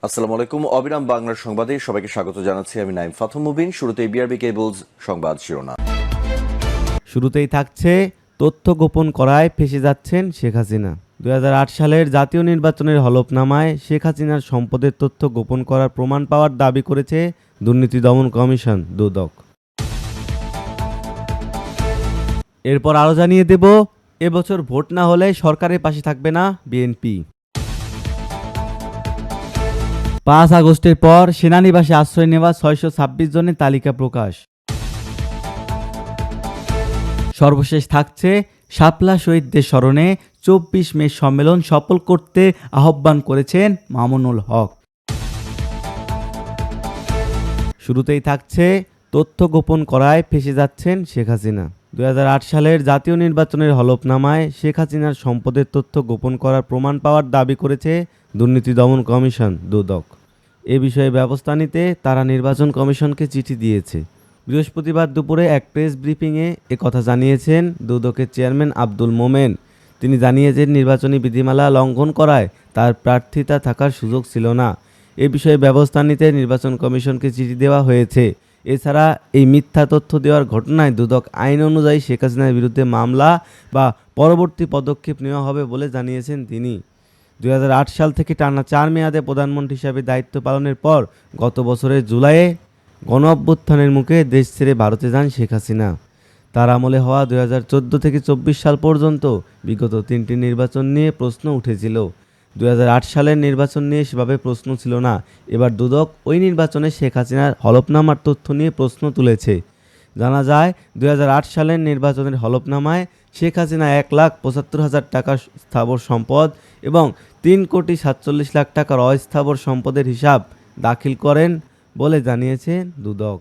আসসালামু আলাইকুম। অবিরাম বাংলার সংবাদে সবাইকে স্বাগত জানাচ্ছি। আমি নাইম ফাথম মুবিন। শুরুতেই বিআরবি কেবলস সংবাদ শিরোনাম। শুরুতেই থাকছে তথ্য গোপন করায় ফেঁসে যাচ্ছেন শেখ হাসিনা। ২০০৮ সালের জাতীয় নির্বাচনের হলফনামায় শেখ হাসিনার সম্পদের তথ্য গোপন করার প্রমাণ পাওয়ার দাবি করেছে দুর্নীতি দমন কমিশন দুদক। এরপর আরও জানিয়ে দেব, এবছর ভোট না হলে সরকারের পাশে থাকবে না বিএনপি। ৫ আগস্টের পর সেনানিবাসে আশ্রয় নেওয়া ৬২৬ জনের তালিকা প্রকাশ। সর্বশেষ থাকছে শাপলা শহীদদের স্মরণে ২৪ মে সম্মেলন সফল করতে আহ্বান করেছেন মামুনুল হক। শুরুতেই থাকছে তথ্য গোপন করায় ফেঁসে যাচ্ছেন শেখ হাসিনা। ২০০৮ সালের জাতীয় নির্বাচনের হলফনামায় শেখ হাসিনার সম্পদের তথ্য গোপন করার প্রমাণ পাওয়ার দাবি করেছে দুর্নীতি দমন কমিশন দুদক। এ বিষয়ে ব্যবস্থা নিতে তারা নির্বাচন কমিশনকে চিঠি দিয়েছে। বৃহস্পতিবার দুপুরে এক প্রেস ব্রিফিংয়ে একথা জানিয়েছেন দুদকের চেয়ারম্যান আব্দুল মোমেন। তিনি জানিয়েছেন, নির্বাচনী বিধিমালা লঙ্ঘন করায় তার প্রার্থিতা থাকার সুযোগ ছিল না। এ বিষয়ে ব্যবস্থা নিতে নির্বাচন কমিশনকে চিঠি দেওয়া হয়েছে। এছাড়া এই মিথ্যা তথ্য দেওয়ার ঘটনায় দুদক আইন অনুযায়ী শেখ হাসিনার বিরুদ্ধে মামলা বা পরবর্তী পদক্ষেপ নেওয়া হবে বলে জানিয়েছেন তিনি। ২০০৮ সাল থেকে টানা ৪ মেয়াদে প্রধানমন্ত্রী হিসাবে দায়িত্ব পালনের পর গত বছরের জুলাইয়ে গণঅভ্যুত্থানের মুখে দেশ ছেড়ে ভারতে যান শেখ হাসিনা। তার আমলে হওয়া ২০১৪ থেকে ২৪ সাল পর্যন্ত বিগত ৩টি নির্বাচন নিয়ে প্রশ্ন উঠেছিল। ২০০৮ সালের নির্বাচন নিয়ে সেভাবে প্রশ্ন ছিল না। এবার দুদক ওই নির্বাচনে শেখ হাসিনার হলফনামার তথ্য নিয়ে প্রশ্ন তুলেছে। জানা যায়, ২০০৮ সালের নির্বাচনের হলফনামায় শেখ হাসিনা ১,৭৫,০০০ টাকার স্থাবর সম্পদ এবং ৩,৪৭,০০,০০০ টাকার অস্থাবর সম্পদের হিসাব দাখিল করেন বলে জানিয়েছে দুদক।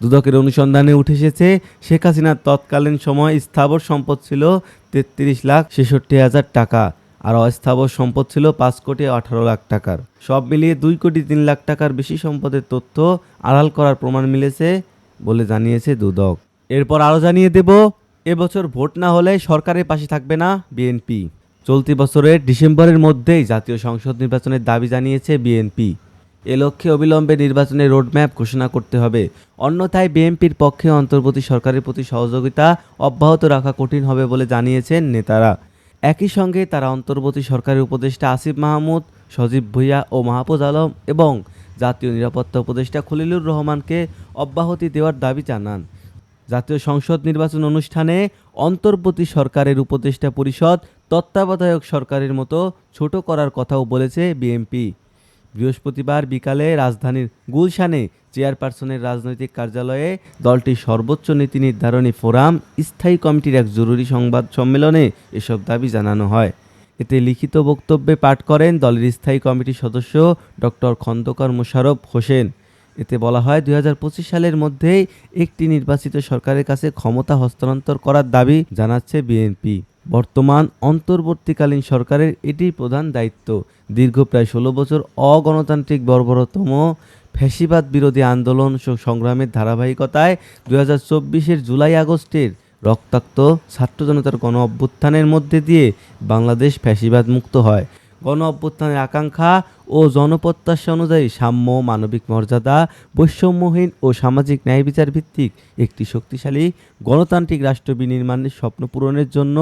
দুদকের অনুসন্ধানে উঠে এসেছে, শেখ হাসিনার তৎকালীন সময় স্থাবর সম্পদ ছিল ৩৩,৬৬,০০০ টাকা আর অস্থাবর সম্পদ ছিল ৫,১৮,০০,০০০ টাকার। সব মিলিয়ে ২,৩,০০,০০০ টাকার বেশি সম্পদের তথ্য আড়াল করার প্রমাণ মিলেছে বলে জানিয়েছে দুদক। এরপর আরও জানিয়ে দেব, এবছর ভোট না হলে সরকারের পাশে থাকবে না বিএনপি। চলতি বছরের ডিসেম্বরের মধ্যেই জাতীয় সংসদ নির্বাচনের দাবি জানিয়েছে বিএনপি। এ লক্ষ্যে অবিলম্বে নির্বাচনের রোডম্যাপ ঘোষণা করতে হবে, অন্যথায় বিএনপির পক্ষে অন্তর্বর্তী সরকারের প্রতি সহযোগিতা অব্যাহত রাখা কঠিন হবে বলে জানিয়েছেন নেতারা। একই সঙ্গে তারা অন্তর্বর্তী সরকারের উপদেষ্টা আসিফ মাহমুদ, সজীব ভুঁইয়া ও মাহফুজ আলম এবং জাতীয় নিরাপত্তা উপদেষ্টা খলিলুর রহমানকে অব্যাহতি দেওয়ার দাবি জানান। জাতীয় সংসদ নির্বাচন অনুষ্ঠানে অন্তর্বর্তী সরকারের উপদেষ্টা পরিষদ তত্ত্বাবধায়ক সরকারের মতো ছোট করার কথাও বলেছে বিএনপি। বৃহস্পতিবার বিকালে রাজধানীর গুলশানে চেয়ারপারসনের রাজনৈতিক কার্যালয়ে দলটির সর্বোচ্চ নীতি নির্ধারণী ফোরাম স্থায়ী কমিটির এক জরুরি সংবাদ সম্মেলনে এসব দাবি জানানো হয়। এতে লিখিত বক্তব্যে পাঠ করেন দলের স্থায়ী কমিটির সদস্য ডক্টর খন্দকার মোশাররফ হোসেন। এতে বলা হয়, ২০২৫ সালের মধ্যেই একটি নির্বাচিত সরকারের কাছে ক্ষমতা হস্তান্তর করার দাবি জানাচ্ছে বিএনপি। বর্তমান অন্তর্বর্তীকালীন সরকারের এটি প্রধান দায়িত্ব। দীর্ঘ প্রায় ১৬ বছর অগণতান্ত্রিক বর্বরতম ফ্যাসিবাদ বিরোধী আন্দোলন সংগ্রামের ধারাবাহিকতায় ২০২৪-এর জুলাই আগস্টের রক্তাক্ত ছাত্র জনতার গণ অভ্যুত্থানের মধ্যে দিয়ে বাংলাদেশ ফ্যাসিবাদ মুক্ত হয়। গণ অভ্যুত্থানের আকাঙ্ক্ষা ও জনপ্রত্যাশা অনুযায়ী সাম্য, মানবিক মর্যাদা, বৈষম্যহীন ও সামাজিক ন্যায় বিচার ভিত্তিক একটি শক্তিশালী গণতান্ত্রিক রাষ্ট্র বিনির্মাণের স্বপ্ন পূরণের জন্য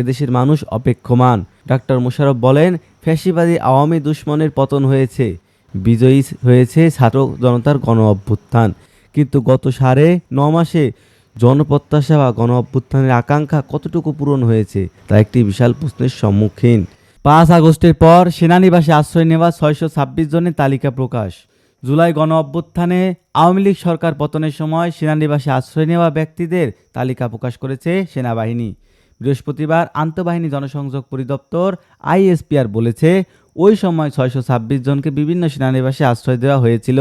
এদেশের মানুষ অপেক্ষমান। ডাক্তার মোশাররফ বলেন, ফ্যাসিবাদী আওয়ামী দুশমনের পতন হয়েছে, বিজয়ী হয়েছে ছাত্র জনতার গণ অভ্যুত্থান। কিন্তু গত ৯.৫ মাসে জনপ্রত্যাশা বা গণ অভ্যুত্থানের আকাঙ্ক্ষা কতটুকু পূরণ হয়েছে তা একটি বিশাল প্রশ্নের সম্মুখীন। ৫ আগস্টের পর সেনানিবাসে আশ্রয় নেওয়া ৬২৬ জনের তালিকা প্রকাশ। জুলাই গণ অভ্যুত্থানে আওয়ামী লীগ সরকার পতনের সময় সেনানিবাসে আশ্রয় নেওয়া ব্যক্তিদের তালিকা প্রকাশ করেছে সেনাবাহিনী। বৃহস্পতিবার আন্তঃবাহিনী জনসংযোগ পরিদপ্তর আইএসপিআর বলেছে, ওই সময় ৬২৬ জনকে বিভিন্ন সেনানিবাসে আশ্রয় দেওয়া হয়েছিল।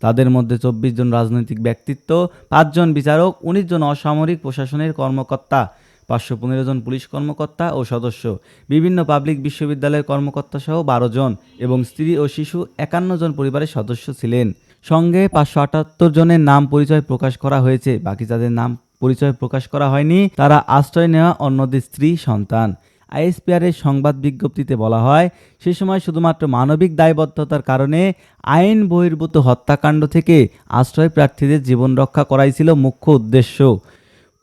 তাদের মধ্যে ২৪ জন রাজনৈতিক ব্যক্তিত্ব, ৫ জন বিচারক, ১৯ জন অসামরিক প্রশাসনের কর্মকর্তা, ৫১৫ জন পুলিশ কর্মকর্তা ও সদস্য, বিভিন্ন পাবলিক বিশ্ববিদ্যালয়ের কর্মকর্তা সহ ১২ জন এবং স্ত্রী ও শিশু ৫১ জন পরিবারের সদস্য ছিলেন। সঙ্গে ৫৭৮ জনের নাম পরিচয় প্রকাশ করা হয়েছে। বাকি যাদের নাম পরিচয় প্রকাশ করা হয়নি তারা আশ্রয় নেওয়া অন্যদের স্ত্রী, সন্তান। আইএসপিআরের সংবাদ বিজ্ঞপ্তিতে বলা হয়, সে সময় শুধুমাত্র মানবিক দায়বদ্ধতার কারণে আইন বহির্ভূত হত্যাকাণ্ড থেকে আশ্রয় প্রার্থীদের জীবন রক্ষা করাই ছিল মুখ্য উদ্দেশ্য।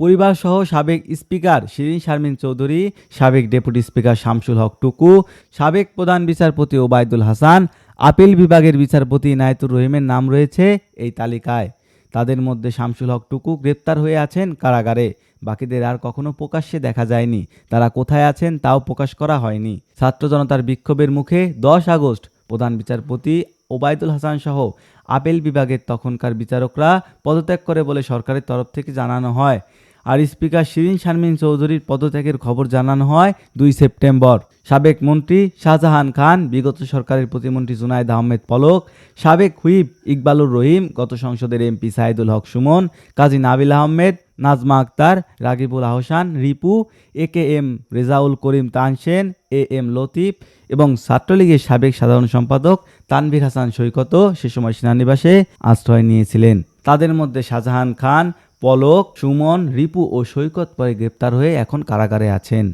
পরিবারসহ সাবেক স্পিকার শিরীন শারমিন চৌধুরী, সাবেক ডেপুটি স্পিকার শামসুল হক টুকু, সাবেক প্রধান বিচারপতি ওবায়দুল হাসান, আপিল বিভাগের বিচারপতি ইনায়েতুর রহিমের নাম রয়েছে এই তালিকায়। তাদের মধ্যে শামসুল হক টুকু গ্রেপ্তার হয়ে আছেন কারাগারে। বাকিদের আর কখনো প্রকাশ্যে দেখা যায়নি। তারা কোথায় আছেন তাও প্রকাশ করা হয়নি। ছাত্র জনতার বিক্ষোভের মুখে 10 আগস্ট প্রধান বিচারপতি ওবায়দুল হাসান সহ আপিল বিভাগের তখনকার বিচারকরা পদত্যাগ করে বলে সরকারের তরফ থেকে জানানো হয়। আর স্পিকার শিরীন শারমিন চৌধুরীর পদত্যাগের খবর জানানো হয় 2 সেপ্টেম্বর। সাবেক মন্ত্রী শাহজাহান খান, বিগত সরকারের প্রতিমন্ত্রী জুনায়েদ আহমেদ পলক, সাবেক হুইপ ইকবালুর রহিম, গত সংসদের MP Saidul Haque Sumon, Kazi Nabil Ahmed, Nazma Akter, Ragibul Ahsan Ripu, AKM Rezaul Karim Tansen, AM Latif এবং ছাত্রলীগের সাবেক সাধারণ সম্পাদক তানভীর হাসান সৈকতও সে সময় সেনানিবাসে আশ্রয় নিয়েছিলেন। তাদের মধ্যে শাহজাহান খান, পলক, সুমন, রিপু ও সৈকত পরে গ্রেপ্তার হয়ে এখন কারাগারে আছেন।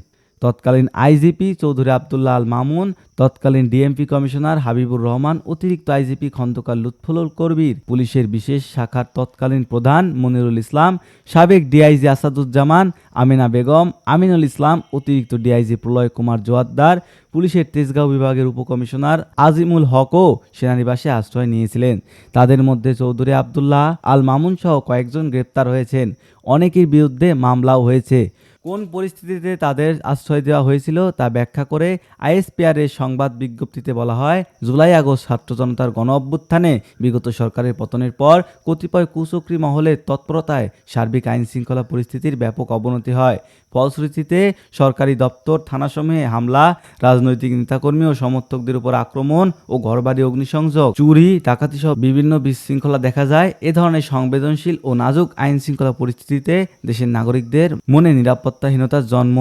তৎকালীন আইজিপি চৌধুরী আবদুল্লাহ আল মামুন, তৎকালীন ডিএমপি কমিশনার হাবিবুর রহমান, অতিরিক্ত আইজিপি খন্দকার লুৎফুল কবির, পুলিশের বিশেষ শাখার তৎকালীন প্রধান মনিরুল ইসলাম, সাবেক ডিআইজি আসাদুজ্জামান, আমিনা বেগম, আমিনুল ইসলাম, অতিরিক্ত ডিআইজি প্রলয় কুমার জোয়াদ্দার, পুলিশের তেজগাঁও বিভাগের উপকমিশনার আজিমুল হকও সেনানিবাসে আশ্রয় নিয়েছিলেন। তাদের মধ্যে চৌধুরী আবদুল্লাহ আল মামুন সহ কয়েকজন গ্রেপ্তার হয়েছেন। অনেকের বিরুদ্ধে মামলাও হয়েছে। কোন পরিস্থিতিতে তাদের আশ্রয় দেওয়া হয়েছিল তা ব্যাখ্যা করে আইএসপিআরের সংবাদ বিজ্ঞপ্তিতে বলা হয়, জুলাই আগস্ট ছাত্র জনতার গণ অভ্যুত্থানে বিগত সরকারের পতনের পর কতিপয় কুচক্রী মহলের তৎপরতায় সার্বিক আইন শৃঙ্খলা পরিস্থিতির ব্যাপক অবনতি হয়। ফলশ্রুতিতে সরকারি দপ্তর, থানাসমূহে হামলা, রাজনৈতিক নেতাকর্মী ও সমর্থকদের উপর আক্রমণ ও ঘরবাড়ি অগ্নিসংযোগ, চুরি, ডাকাতি সহ বিভিন্ন বিশৃঙ্খলা দেখা যায়। এ ধরনের সংবেদনশীল ও নাজুক আইন শৃঙ্খলা পরিস্থিতিতে দেশের নাগরিকদের মনে নিরাপত্তাহীনতার জন্ম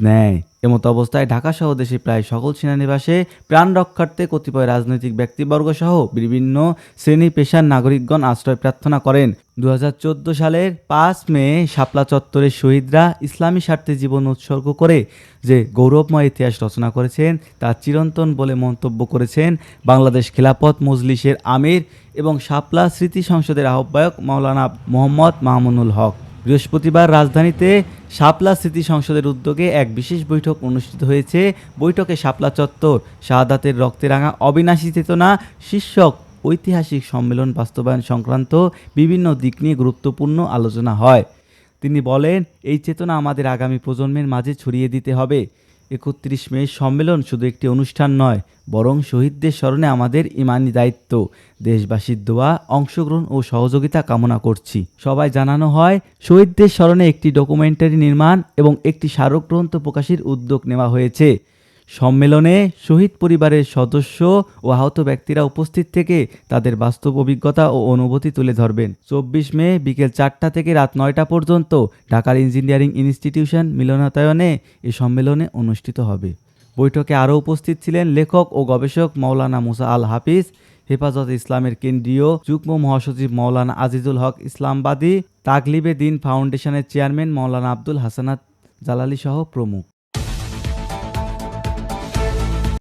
নেয়। এমতো অবস্থায় ঢাকা সহ দেশে প্রায় সকল সেনানিবাসে প্রাণ রক্ষার্থে কতিপয় রাজনৈতিক ব্যক্তিবর্গ সহ বিভিন্ন শ্রেণী পেশার নাগরিকগণ আশ্রয় প্রার্থনা করেন। 2014 সালের 5 মে শাপলা চত্বরের শহীদরা ইসলামী স্বার্থে জীবন উৎসর্গ করে যে গৌরবময় ইতিহাস রচনা করেছেন তা চিরন্তন বলে মন্তব্য করেছেন বাংলাদেশ খেলাফত মজলিসের আমির এবং শাপলা স্মৃতি সংসদের আহ্বায়ক মাওলানা মোহাম্মদ মামুনুল হক। বৃহস্পতিবার রাজধানীতে শাপলা স্মৃতি সংসদের উদ্যোগে এক বিশেষ বৈঠক অনুষ্ঠিত হয়েছে। বৈঠকে শাপলা চত্বর শাহাদাতের রক্তে রাঙা অবিনাশী চেতনা শীর্ষক ঐতিহাসিক সম্মেলন বাস্তবায়ন সংক্রান্ত বিভিন্ন দিক নিয়ে গুরুত্বপূর্ণ আলোচনা হয়। তিনি বলেন, এই চেতনা আমাদের আগামী প্রজন্মের মাঝে ছড়িয়ে দিতে হবে। 31 মে সম্মেলন শুধু একটি অনুষ্ঠান নয়, বরং শহীদদের স্মরণে আমাদের ইমানি দায়িত্ব। দেশবাসীর দোয়া, অংশগ্রহণ ও সহযোগিতা কামনা করছি। সবাই জানানো হয়, শহীদদের স্মরণে একটি ডকুমেন্টারি নির্মাণ এবং একটি স্মারকগ্রন্থ প্রকাশের উদ্যোগ নেওয়া হয়েছে। সম্মেলনে শহীদ পরিবারের সদস্য ও আহত ব্যক্তিরা উপস্থিত থেকে তাদের বাস্তব অভিজ্ঞতা ও অনুভূতি তুলে ধরবেন। 24 মে বিকেল 4টা থেকে রাত 9টা পর্যন্ত ঢাকার ইঞ্জিনিয়ারিং ইনস্টিটিউশন মিলনায়তনে এই সম্মেলনে অনুষ্ঠিত হবে। বৈঠকে আরও উপস্থিত ছিলেন লেখক ও গবেষক মাওলানা মুসা আল হাফিজ, হেফাজত ইসলামের কেন্দ্রীয় যুগ্ম মহাসচিব মাওলানা আজিজুল হক ইসলামবাদী, তাগলিবে দিন ফাউন্ডেশনের চেয়ারম্যান মাওলানা আব্দুল হাসানাত জালালি সহ প্রমুখ।